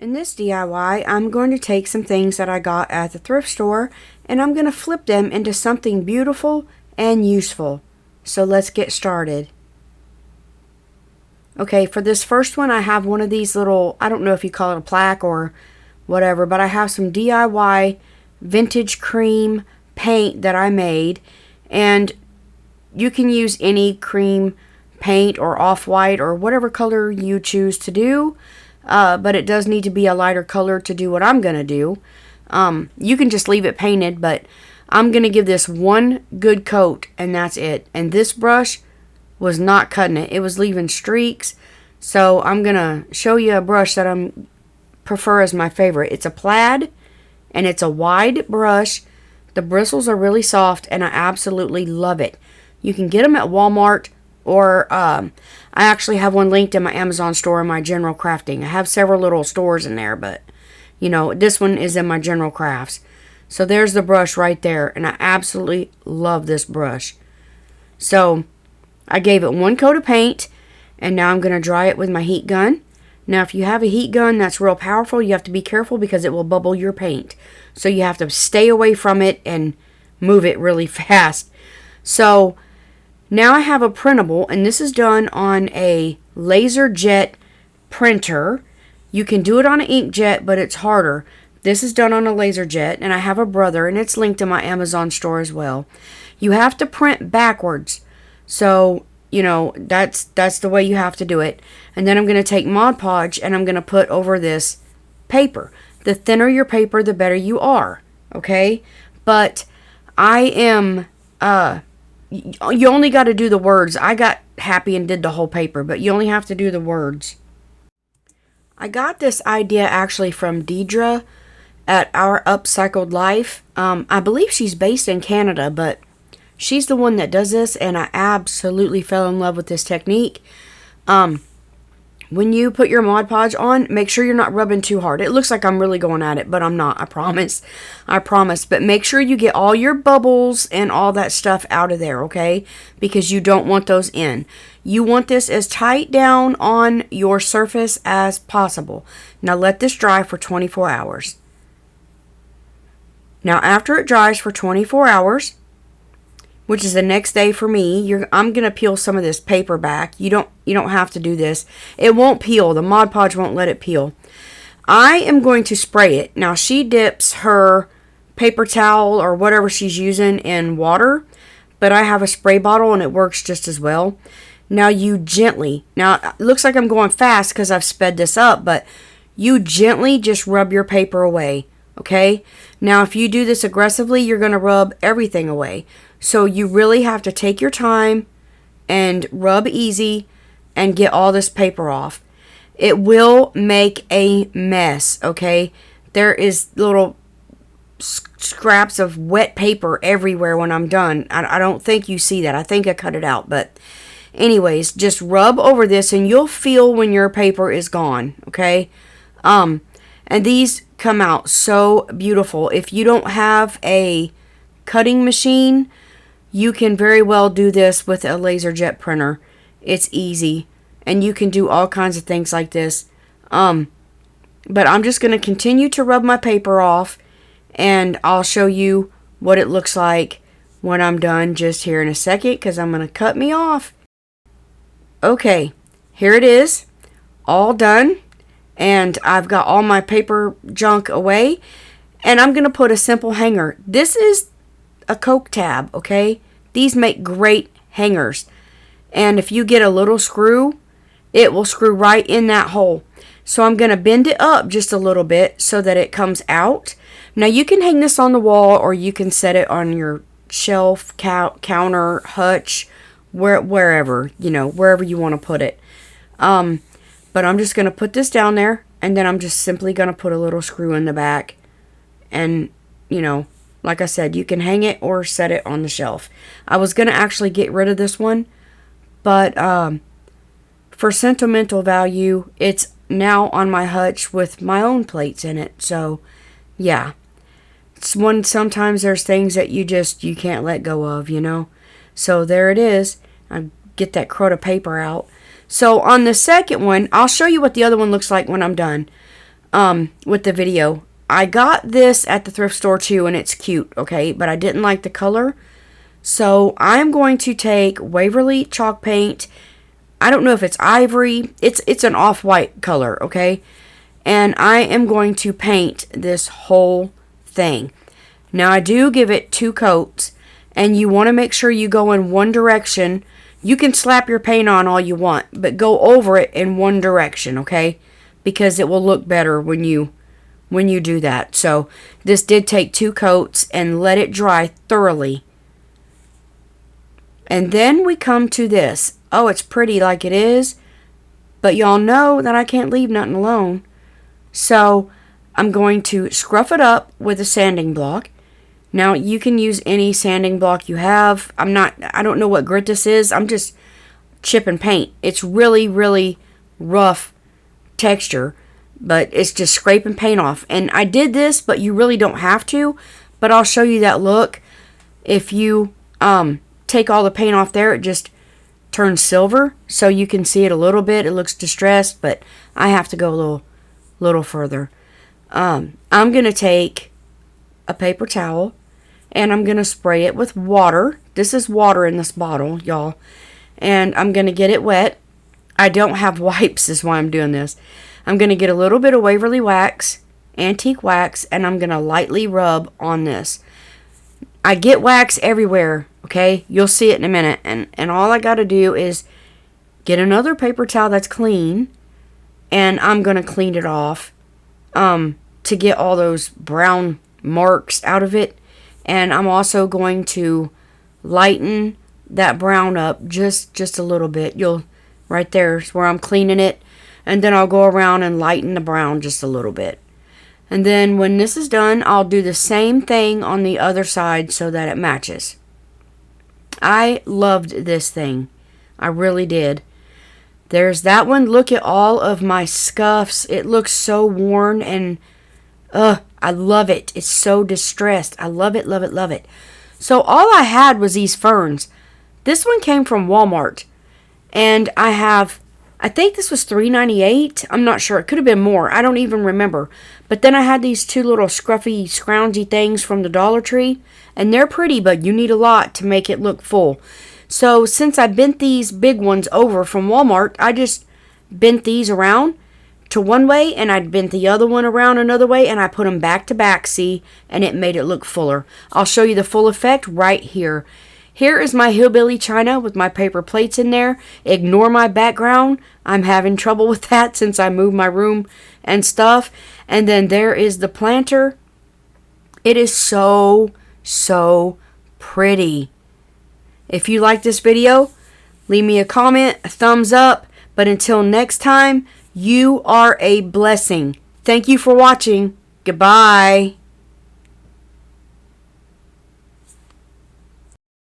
In this DIY, I'm going to take some things that I got at the thrift store and I'm going to flip them into something beautiful and useful. So let's get started. Okay, for this first one, I have one of these little, I don't know if you call it a plaque or whatever, but I have some DIY vintage cream paint that I made, and you can use any cream paint or off-white or whatever color you choose to do. But it does need to be a lighter color to do what I'm going to do. You can just leave it painted, but I'm going to give this one good coat, and that's it. And this brush was not cutting it. It was leaving streaks. So I'm going to show you a brush that I prefer as my favorite. It's a plaid, and it's a wide brush. The bristles are really soft, and I absolutely love it. You can get them at Walmart, or I actually have one linked in my Amazon store in my General Crafting. I have several little stores in there, but, this one is in my General Crafts. So there's the brush right there, and I absolutely love this brush. So I gave it one coat of paint, and now I'm going to dry it with my heat gun. Now, if you have a heat gun that's real powerful, you have to be careful because it will bubble your paint. So you have to stay away from it and move it really fast. So now I have a printable, and this is done on a laser jet printer. You can do it on an inkjet, but it's harder. This is done on a laser jet, and I have a brother, and it's linked in my Amazon store as well. You have to print backwards. So, that's the way you have to do it. And then I'm going to take Mod Podge, and I'm going to put over this paper. The thinner your paper, the better you are. Okay? But I am, you only got to do the words. I got happy and did the whole paper, but you only have to do the words. I got this idea actually from Deidre at Our Upcycled Life. I believe she's based in Canada, but she's the one that does this, and I absolutely fell in love with this technique. When you put your Mod Podge on, make sure you're not rubbing too hard. It looks like I'm really going at it, but I'm not. I promise. But make sure you get all your bubbles and all that stuff out of there, okay? Because you don't want those in. You want this as tight down on your surface as possible. Now let this dry for 24 hours. Now after it dries for 24 hours, which is the next day for me, I'm going to peel some of this paper back. You don't have to do this. It won't peel. The Mod Podge won't let it peel. I am going to spray it. Now, she dips her paper towel or whatever she's using in water, but I have a spray bottle and it works just as well. Now, it looks like I'm going fast because I've sped this up, but you gently just rub your paper away, okay? Now, if you do this aggressively, you're going to rub everything away. So you really have to take your time and rub easy and get all this paper off. It will make a mess, okay? There is little scraps of wet paper everywhere when I'm done. I don't think you see that. I think I cut it out. But anyways, just rub over this and you'll feel when your paper is gone, okay? And these come out so beautiful. If you don't have a cutting machine, you can very well do this with a laser jet printer. It's easy. And you can do all kinds of things like this. But I'm just going to continue to rub my paper off. And I'll show you what it looks like when I'm done just here in a second. Because I'm going to cut me off. Okay. Here it is. All done. And I've got all my paper junk away. And I'm going to put a simple hanger. This is a Coke tab, okay? These make great hangers. And if you get a little screw, it will screw right in that hole. So I'm going to bend it up just a little bit so that it comes out. Now you can hang this on the wall or you can set it on your shelf, counter, hutch, wherever you want to put it. But I'm just going to put this down there, and then I'm just simply going to put a little screw in the back. And, like I said, you can hang it or set it on the shelf. I was going to actually get rid of this one, but for sentimental value, it's now on my hutch with my own plates in it. So, yeah. Sometimes there's things that you can't let go of, So there it is. I get that crud of paper out. So on the second one, I'll show you what the other one looks like when I'm done. with the video. I got this at the thrift store too, and it's cute, okay? But I didn't like the color. So I'm going to take Waverly chalk paint. I don't know if it's ivory. It's an off-white color, okay? And I am going to paint this whole thing. Now I do give it 2 coats, and you want to make sure you go in one direction. You can slap your paint on all you want, but go over it in one direction, okay? Because it will look better when you do that. So this did take 2 coats, and let it dry thoroughly. And then we come to this. Oh, it's pretty like it is, but y'all know that I can't leave nothing alone. So I'm going to scruff it up with a sanding block. Now you can use any sanding block you have. I don't know what grit this is. I'm just chipping paint. It's really, really rough texture, but it's just scraping paint off. And I did this, but you really don't have to. But I'll show you that look. If you take all the paint off there, it just turns silver, so you can see it a little bit. It looks distressed, but I have to go a little further. I'm gonna take a paper towel, and I'm gonna spray it with water. This is water in this bottle, y'all, and I'm gonna get it wet. I don't have wipes, is why I'm doing this. I'm gonna get a little bit of Waverly wax, antique wax, and I'm gonna lightly rub on this. I get wax everywhere, okay? You'll see it in a minute. And all I got to do is get another paper towel that's clean, and I'm going to clean it off to get all those brown marks out of it. And I'm also going to lighten that brown up just a little bit. Right there is where I'm cleaning it. And then I'll go around and lighten the brown just a little bit. And then when this is done, I'll do the same thing on the other side so that it matches. I loved this thing. I really did. There's that one. Look at all of my scuffs. It looks so worn, and I love it. It's so distressed. I love it, love it, love it. So all I had was these ferns. This one came from Walmart, and I think this was $3.98. I'm not sure. It could have been more. I don't even remember. But then I had these 2 little scruffy, scroungy things from the Dollar Tree. And they're pretty, but you need a lot to make it look full. So since I bent these big ones over from Walmart, I just bent these around to one way, and I bent the other one around another way, and I put them back to back, see? And it made it look fuller. I'll show you the full effect right here. Here is my hillbilly china with my paper plates in there. Ignore my background. I'm having trouble with that since I moved my room and stuff. And then there is the planter. It is so pretty. If you like this video, leave me a comment, a thumbs up. But until next time, you are a blessing. Thank you for watching. Goodbye.